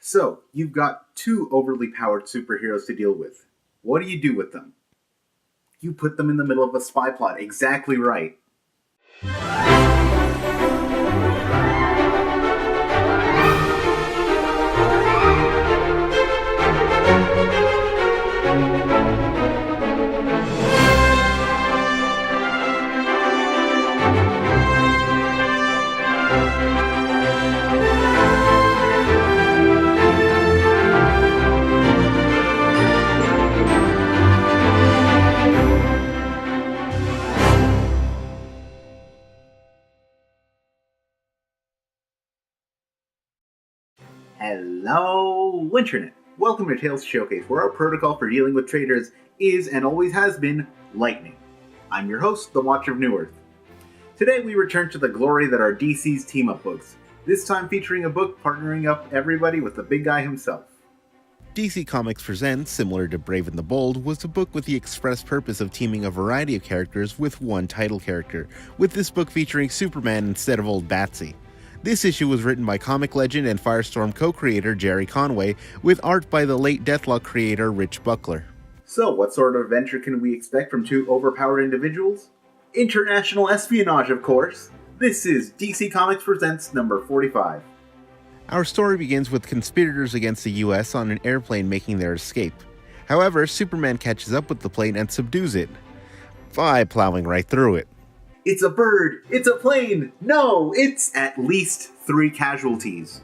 So, you've got two overly powered superheroes to deal with. What do you do with them? You put them in the middle of a spy plot. Exactly right. Hello, Winternet. Welcome to Tales Showcase, where our protocol for dealing with traitors is and always has been lightning. I'm your host, the Watcher of New Earth. Today we return to the glory that are DC's team-up books, this time featuring a book partnering up everybody with the big guy himself. DC Comics Presents, similar to Brave and the Bold, was a book with the express purpose of teaming a variety of characters with one title character, with this book featuring Superman instead of old Batsy. This issue was written by comic legend and Firestorm co-creator Jerry Conway, with art by the late Deathlock creator Rich Buckler. So, what sort of adventure can we expect from two overpowered individuals? International espionage, of course! This is DC Comics Presents number 45. Our story begins with conspirators against the US on an airplane making their escape. However, Superman catches up with the plane and subdues it, by plowing right through it. It's a bird! It's a plane! No, it's at least 3 casualties.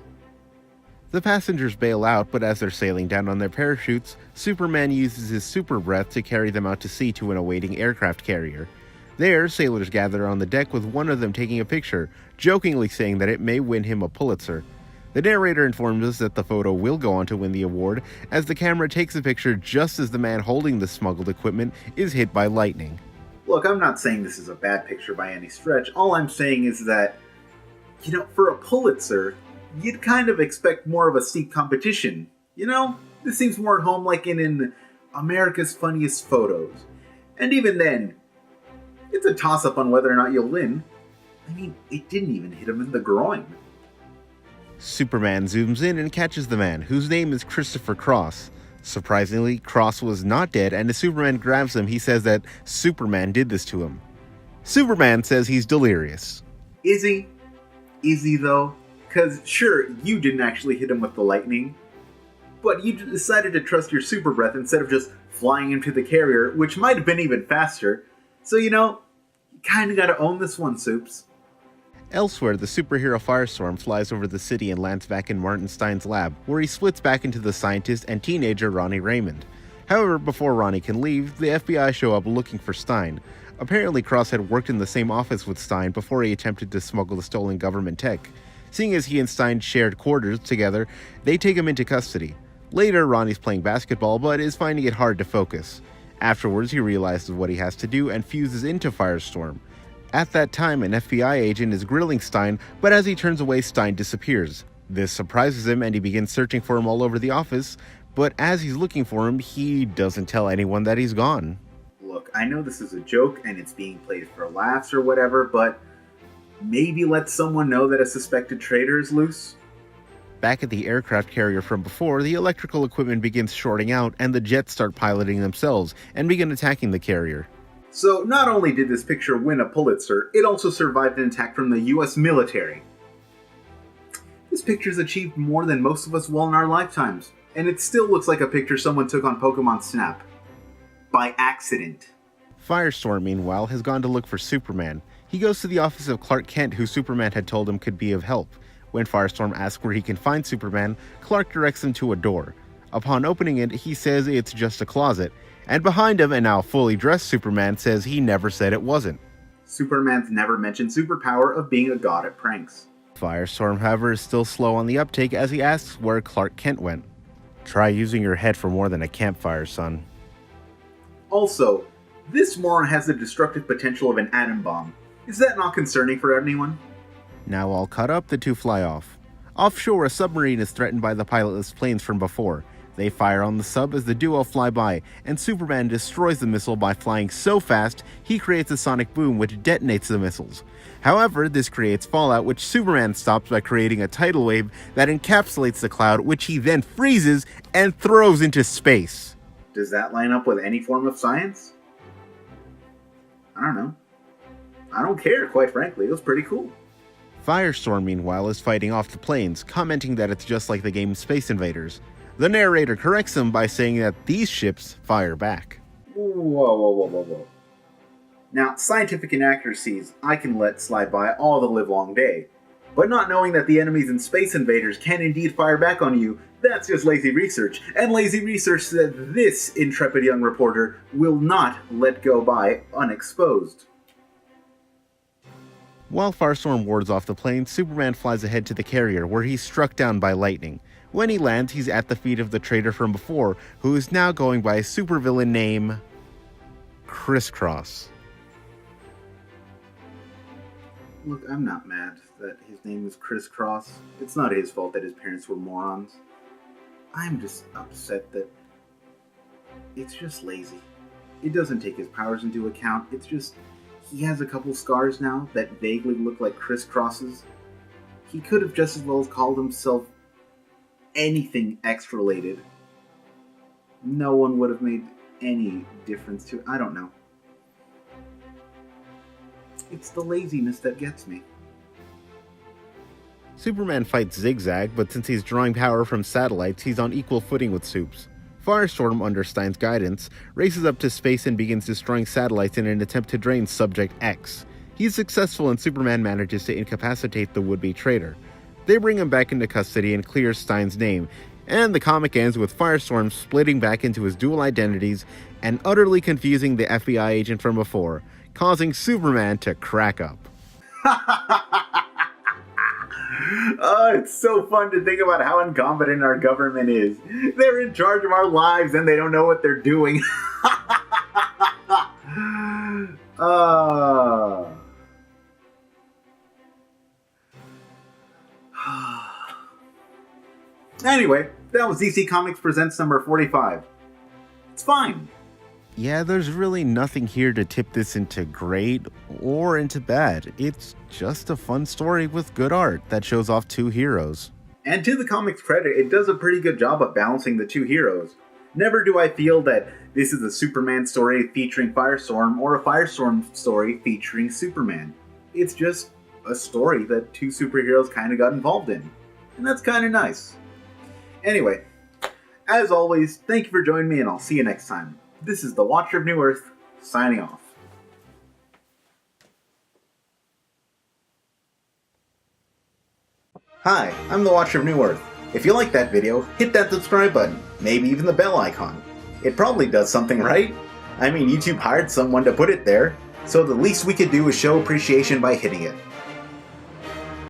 The passengers bail out, but as they're sailing down on their parachutes, Superman uses his super breath to carry them out to sea to an awaiting aircraft carrier. There, sailors gather on the deck with one of them taking a picture, jokingly saying that it may win him a Pulitzer. The narrator informs us that the photo will go on to win the award, as the camera takes a picture just as the man holding the smuggled equipment is hit by lightning. Look, I'm not saying this is a bad picture by any stretch. All I'm saying is that, for a Pulitzer, you'd kind of expect more of a steep competition. This seems more at home like in America's Funniest Photos. And even then, it's a toss-up on whether or not you'll win. I mean, it didn't even hit him in the groin. Superman zooms in and catches the man, whose name is Christopher Cross. Surprisingly, Cross was not dead, and as Superman grabs him, he says that Superman did this to him. Superman says he's delirious. Is he? Is he, though? Because, sure, you didn't actually hit him with the lightning, but you decided to trust your super breath instead of just flying him to the carrier, which might have been even faster. So, you kind of gotta own this one, Soups. Elsewhere, the superhero Firestorm flies over the city and lands back in Martin Stein's lab, where he splits back into the scientist and teenager Ronnie Raymond. However, before Ronnie can leave, the FBI show up looking for Stein. Apparently, Cross had worked in the same office with Stein before he attempted to smuggle the stolen government tech. Seeing as he and Stein shared quarters together, they take him into custody. Later, Ronnie's playing basketball, but is finding it hard to focus. Afterwards, he realizes what he has to do and fuses into Firestorm. At that time, an FBI agent is grilling Stein, but as he turns away, Stein disappears. This surprises him and he begins searching for him all over the office, but as he's looking for him, he doesn't tell anyone that he's gone. Look, I know this is a joke and it's being played for laughs or whatever, but maybe let someone know that a suspected traitor is loose? Back at the aircraft carrier from before, the electrical equipment begins shorting out and the jets start piloting themselves and begin attacking the carrier. So, not only did this picture win a Pulitzer, it also survived an attack from the US military. This picture's achieved more than most of us will in our lifetimes, and it still looks like a picture someone took on Pokemon Snap. By accident. Firestorm, meanwhile, has gone to look for Superman. He goes to the office of Clark Kent, who Superman had told him could be of help. When Firestorm asks where he can find Superman, Clark directs him to a door. Upon opening it, he says it's just a closet, and behind him, and now fully dressed Superman says he never said it wasn't. Superman's never mentioned superpower of being a god at pranks. Firestorm, however, is still slow on the uptake as he asks where Clark Kent went. Try using your head for more than a campfire, son. Also, this moron has the destructive potential of an atom bomb. Is that not concerning for anyone? Now all caught up, the two fly off. Offshore, a submarine is threatened by the pilotless planes from before. They fire on the sub as the duo fly by, and Superman destroys the missile by flying so fast he creates a sonic boom which detonates the missiles. However, this creates fallout which Superman stops by creating a tidal wave that encapsulates the cloud, which he then freezes and throws into space. Does that line up with any form of science? I don't know. I don't care, quite frankly. It was pretty cool. Firestorm, meanwhile, is fighting off the planes, commenting that it's just like the game Space Invaders. The narrator corrects him by saying that these ships fire back. Whoa. Now, scientific inaccuracies I can let slide by all the livelong day. But not knowing that the enemies in Space Invaders can indeed fire back on you, that's just lazy research. And lazy research that this intrepid young reporter will not let go by unexposed. While Firestorm wards off the plane, Superman flies ahead to the carrier, where he's struck down by lightning. When he lands, he's at the feet of the traitor from before, who is now going by a supervillain name Criss-Cross. Look, I'm not mad that his name is Criss-Cross. It's not his fault that his parents were morons. I'm just upset that it's just lazy. It doesn't take his powers into account. It's just he has a couple scars now that vaguely look like crisscrosses. He could have just as well called himself anything X-related. No one would have made any difference to it. I don't know. It's the laziness that gets me. Superman fights Zigzag, but since he's drawing power from satellites, he's on equal footing with Supes. Firestorm, under Stein's guidance, races up to space and begins destroying satellites in an attempt to drain Subject X. He's successful and Superman manages to incapacitate the would-be traitor. They bring him back into custody and clear Stein's name, and the comic ends with Firestorm splitting back into his dual identities and utterly confusing the FBI agent from before, causing Superman to crack up. Oh, it's so fun to think about how incompetent our government is. They're in charge of our lives and they don't know what they're doing. Anyway, that was DC Comics Presents number 45. It's fine. Yeah, there's really nothing here to tip this into great or into bad. It's just a fun story with good art that shows off two heroes. And to the comic's credit, it does a pretty good job of balancing the two heroes. Never do I feel that this is a Superman story featuring Firestorm or a Firestorm story featuring Superman. It's just a story that two superheroes kind of got involved in. And that's kind of nice. Anyway, as always, thank you for joining me and I'll see you next time. This is the Watcher of New Earth, signing off. Hi, I'm the Watcher of New Earth. If you like that video, hit that subscribe button, maybe even the bell icon. It probably does something, right? I mean, YouTube hired someone to put it there, so the least we could do is show appreciation by hitting it.